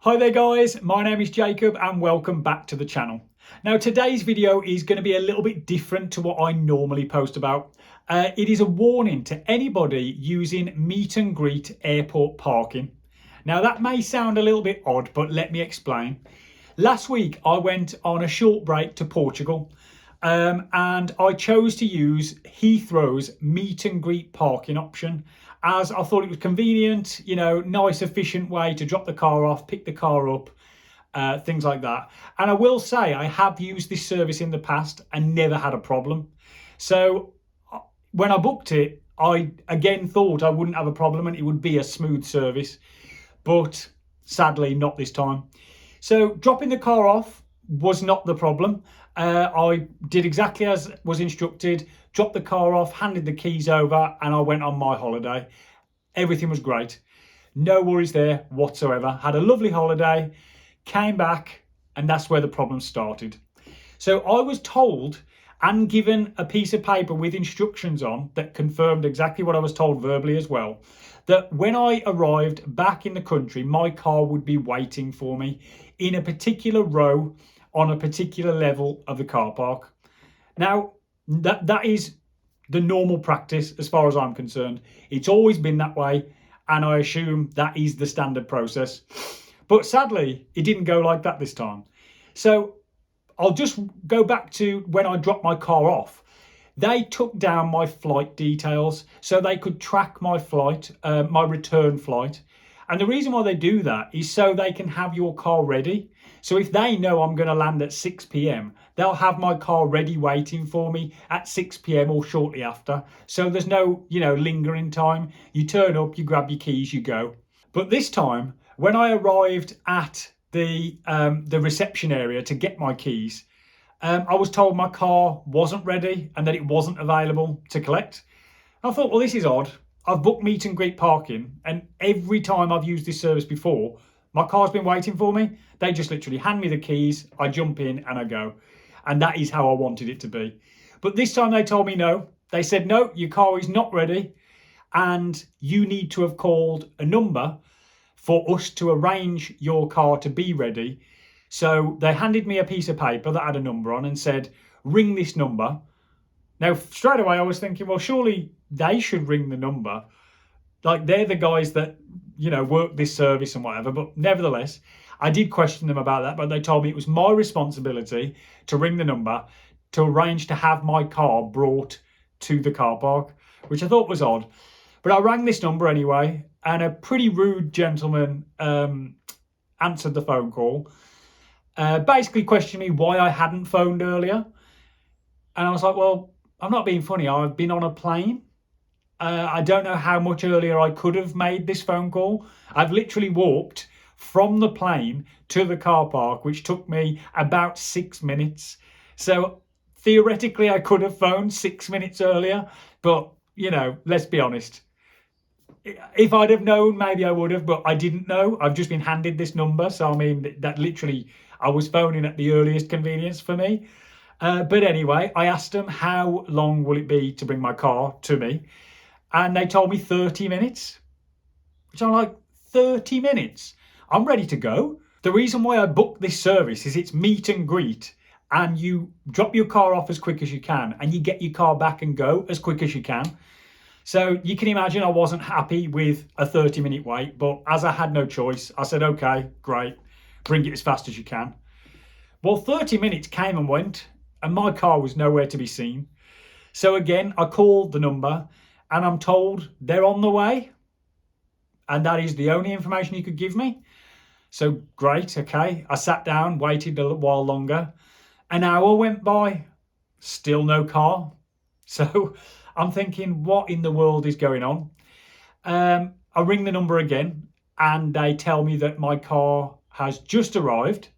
Hi there guys, my name is Jacob and welcome back to the channel. Now today's video is going to be a little bit different to what I normally post about. It is a warning to anybody using meet and greet airport parking. Now that may sound a little bit odd, but let me explain. Last week I went on a short break to Portugal and I chose to use Heathrow's meet and greet parking option, as I thought it was convenient, nice, efficient way to drop the car off, pick the car up, things like that. And I will say I have used this service in the past and never had a problem. So when I booked it, I again thought I wouldn't have a problem and it would be a smooth service, but sadly not this time. So dropping the car off was not the problem. I did exactly as was instructed, dropped the car off, handed the keys over, and I went on my holiday. Everything was great. No worries there whatsoever. Had a lovely holiday, came back, and that's where the problem started. So I was told and given a piece of paper with instructions on that confirmed exactly what I was told verbally as well, that when I arrived back in the country, my car would be waiting for me in a particular row on a particular level of the car park. Now, that is the normal practice as far as I'm concerned. It's always been that way, and I assume that is the standard process. But sadly, it didn't go like that this time. So I'll just go back to when I dropped my car off. They took down my flight details so they could track my flight, my return flight. And the reason why they do that is so they can have your car ready. So if they know I'm going to land at 6 p.m, they'll have my car ready waiting for me at 6 p.m. or shortly after. So there's no, lingering time. You turn up, you grab your keys, you go. But this time, when I arrived at the reception area to get my keys, I was told my car wasn't ready and that it wasn't available to collect. I thought, well, this is odd. I've booked meet and greet parking, and every time I've used this service before, my car's been waiting for me. They just literally hand me the keys, I jump in and I go. And that is how I wanted it to be. But this time they told me no. They said, no, your car is not ready and you need to have called a number for us to arrange your car to be ready. So they handed me a piece of paper that had a number on and said, ring this number. Now, straight away, I was thinking, well, surely they should ring the number. Like, they're the guys that, work this service and whatever. But nevertheless, I did question them about that. But they told me it was my responsibility to ring the number to arrange to have my car brought to the car park, which I thought was odd. But I rang this number anyway, and a pretty rude gentleman answered the phone call. Basically questioned me why I hadn't phoned earlier. And I was like, well, I'm not being funny. I've been on a plane. I don't know how much earlier I could have made this phone call. I've literally walked from the plane to the car park, which took me about 6 minutes. So theoretically, I could have phoned 6 minutes earlier. But, let's be honest. If I'd have known, maybe I would have, but I didn't know. I've just been handed this number. So, I mean, that literally, I was phoning at the earliest convenience for me. But anyway, I asked them how long will it be to bring my car to me. And they told me 30 minutes, which I'm like, 30 minutes? I'm ready to go. The reason why I booked this service is it's meet and greet, and you drop your car off as quick as you can and you get your car back and go as quick as you can. So you can imagine I wasn't happy with a 30-minute wait, but as I had no choice, I said, okay, great, bring it as fast as you can. Well, 30 minutes came and went, and my car was nowhere to be seen. So again, I called the number and I'm told they're on the way. And that is the only information you could give me. So great, okay. I sat down, waited a little while longer. An hour went by, still no car. So I'm thinking, what in the world is going on? I ring the number again and they tell me that my car has just arrived,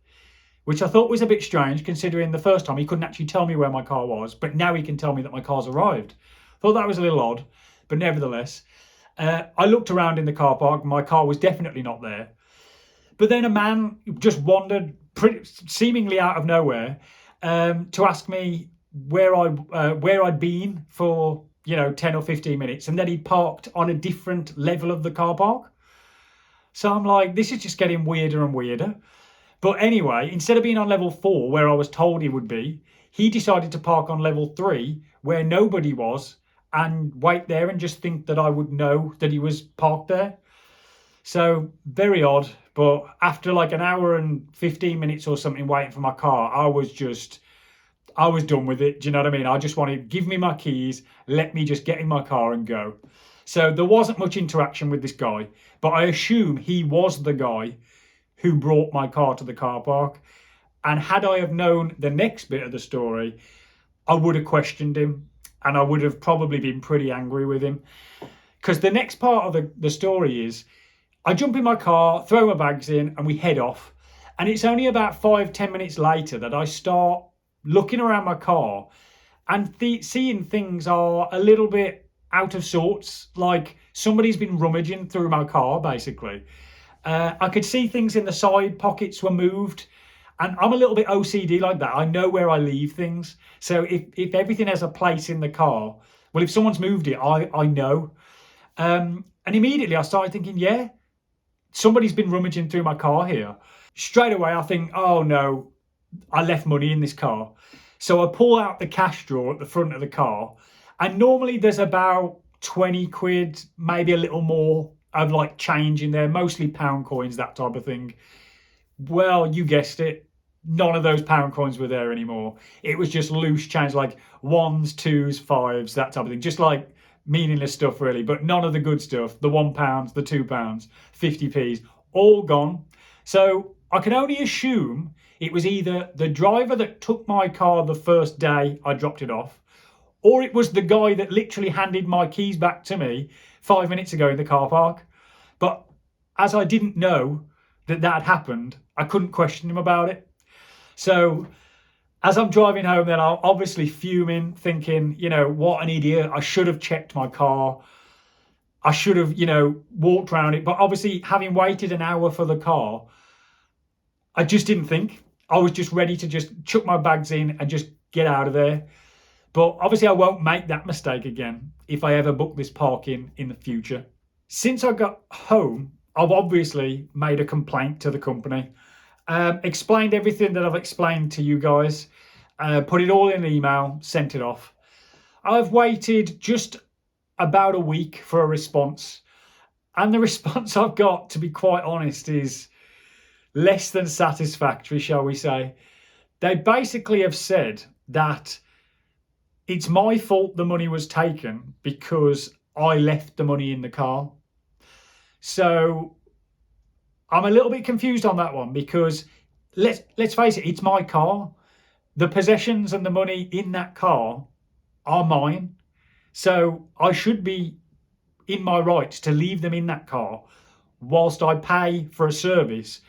which I thought was a bit strange considering the first time he couldn't actually tell me where my car was, but now he can tell me that my car's arrived. Thought that was a little odd, but nevertheless, I looked around in the car park. My car was definitely not there. But then a man just wandered seemingly out of nowhere to ask me where I'd been for 10 or 15 minutes, and then he parked on a different level of the car park. So I'm like, this is just getting weirder and weirder. But anyway, instead of being on level 4 where I was told he would be, he decided to park on level 3 where nobody was and wait there and just think that I would know that he was parked there. So very odd. But after like an hour and 15 minutes or something waiting for my car, I was done with it. Do you know what I mean? I just wanted, give me my keys, let me just get in my car and go. So there wasn't much interaction with this guy, but I assume he was the guy who brought my car to the car park. And had I have known the next bit of the story, I would have questioned him and I would have probably been pretty angry with him. Because the next part of the story is I jump in my car, throw my bags in, and we head off. And it's only about 5-10 minutes later that I start looking around my car and seeing things are a little bit out of sorts. Like somebody's been rummaging through my car, basically. I could see things in the side pockets were moved. And I'm a little bit OCD like that. I know where I leave things. So if everything has a place in the car, well, if someone's moved it, I know. And immediately I started thinking, yeah, somebody's been rummaging through my car here. Straight away, I think, oh no, I left money in this car. So I pull out the cash drawer at the front of the car. And normally there's about 20 quid, maybe a little more of like change in there, mostly pound coins, that type of thing. Well, you guessed it. None of those pound coins were there anymore. It was just loose change, like ones, twos, fives, that type of thing. Just like meaningless stuff, really. But none of the good stuff, the £1, the £2, 50p's, all gone. So I can only assume it was either the driver that took my car the first day I dropped it off, or it was the guy that literally handed my keys back to me 5 minutes ago in the car park. But as I didn't know that had happened, I couldn't question him about it. So as I'm driving home then, I'm obviously fuming, thinking, what an idiot. I should have checked my car. I should have, walked around it. But obviously, having waited an hour for the car, I just didn't think. I was just ready to just chuck my bags in and just get out of there. But obviously, I won't make that mistake again if I ever book this parking in the future. Since I got home, I've obviously made a complaint to the company. Explained everything that I've explained to you guys, put it all in an email, sent it off. I've waited just about a week for a response. And the response I've got, to be quite honest, is less than satisfactory, shall we say. They basically have said that it's my fault the money was taken because I left the money in the car. So I'm a little bit confused on that one because let's face it, it's my car. The possessions and the money in that car are mine. So I should be in my rights to leave them in that car whilst I pay for a service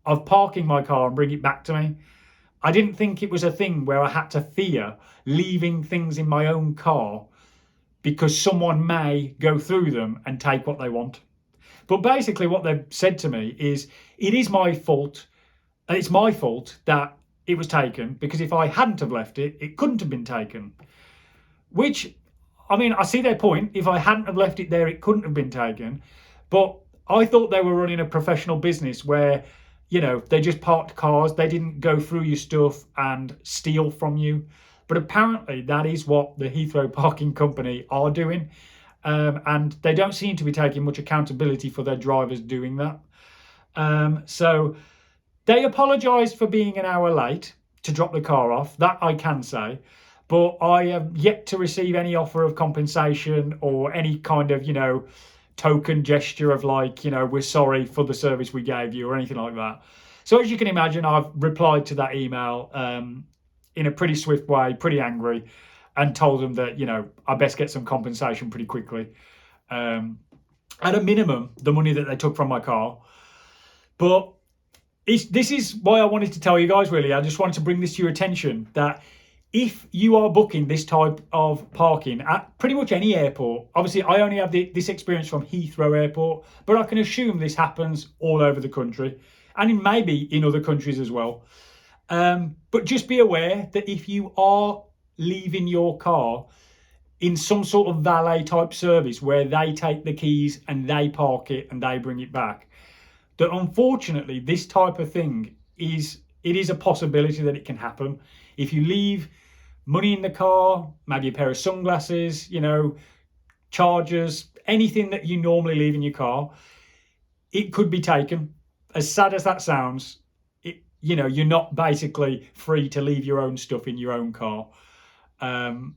of parking my car and bring it back to me. I didn't think it was a thing where I had to fear leaving things in my own car because someone may go through them and take what they want. But basically what they've said to me is it is my fault, and it's my fault that it was taken, because if I hadn't have left it, it couldn't have been taken. Which, I mean, I see their point. If I hadn't have left it there, it couldn't have been taken. But I thought they were running a professional business where, they just parked cars. They didn't go through your stuff and steal from you. But apparently that is what the Heathrow Parking Company are doing. And they don't seem to be taking much accountability for their drivers doing that. So they apologised for being an hour late to drop the car off. That I can say. But I have yet to receive any offer of compensation or any kind of, token gesture of like, we're sorry for the service we gave you or anything like that. So as you can imagine, I've replied to that email in a pretty swift way, pretty angry, and told them that, I best get some compensation pretty quickly. At a minimum, the money that they took from my car. But this is why I wanted to tell you guys, really. I just wanted to bring this to your attention, that if you are booking this type of parking at pretty much any airport, obviously I only have this experience from Heathrow Airport, but I can assume this happens all over the country and maybe in other countries as well. But just be aware that if you are leaving your car in some sort of valet type service where they take the keys and they park it and they bring it back, that unfortunately this type of thing is a possibility that it can happen. If you leave money in the car, maybe a pair of sunglasses, chargers, anything that you normally leave in your car, it could be taken. As sad as that sounds, you're not basically free to leave your own stuff in your own car. And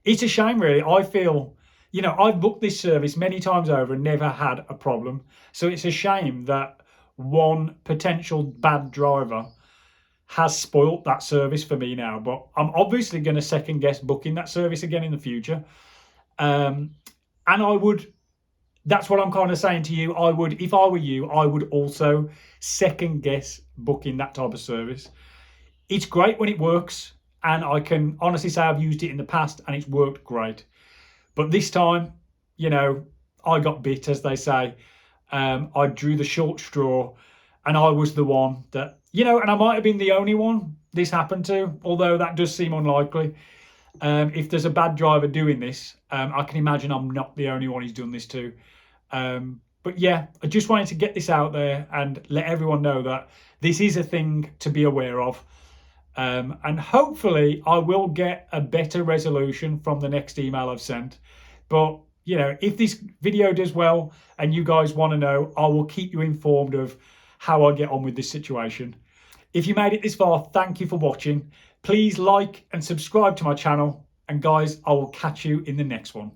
it's a shame, really. I feel, I've booked this service many times over and never had a problem. So it's a shame that one potential bad driver has spoilt that service for me now. But I'm obviously going to second guess booking that service again in the future. And that's what I'm kind of saying to you. If I were you, I would also second guess booking that type of service. It's great when it works, and I can honestly say I've used it in the past and it's worked great. But this time, I got bit, as they say. I drew the short straw, and I was the one that, and I might have been the only one this happened to, although that does seem unlikely. If there's a bad driver doing this, I can imagine I'm not the only one he's done this to. But yeah, I just wanted to get this out there and let everyone know that this is a thing to be aware of. And hopefully I will get a better resolution from the next email I've sent. But, if this video does well and you guys want to know, I will keep you informed of how I get on with this situation. If you made it this far, thank you for watching. Please like and subscribe to my channel. And guys, I will catch you in the next one.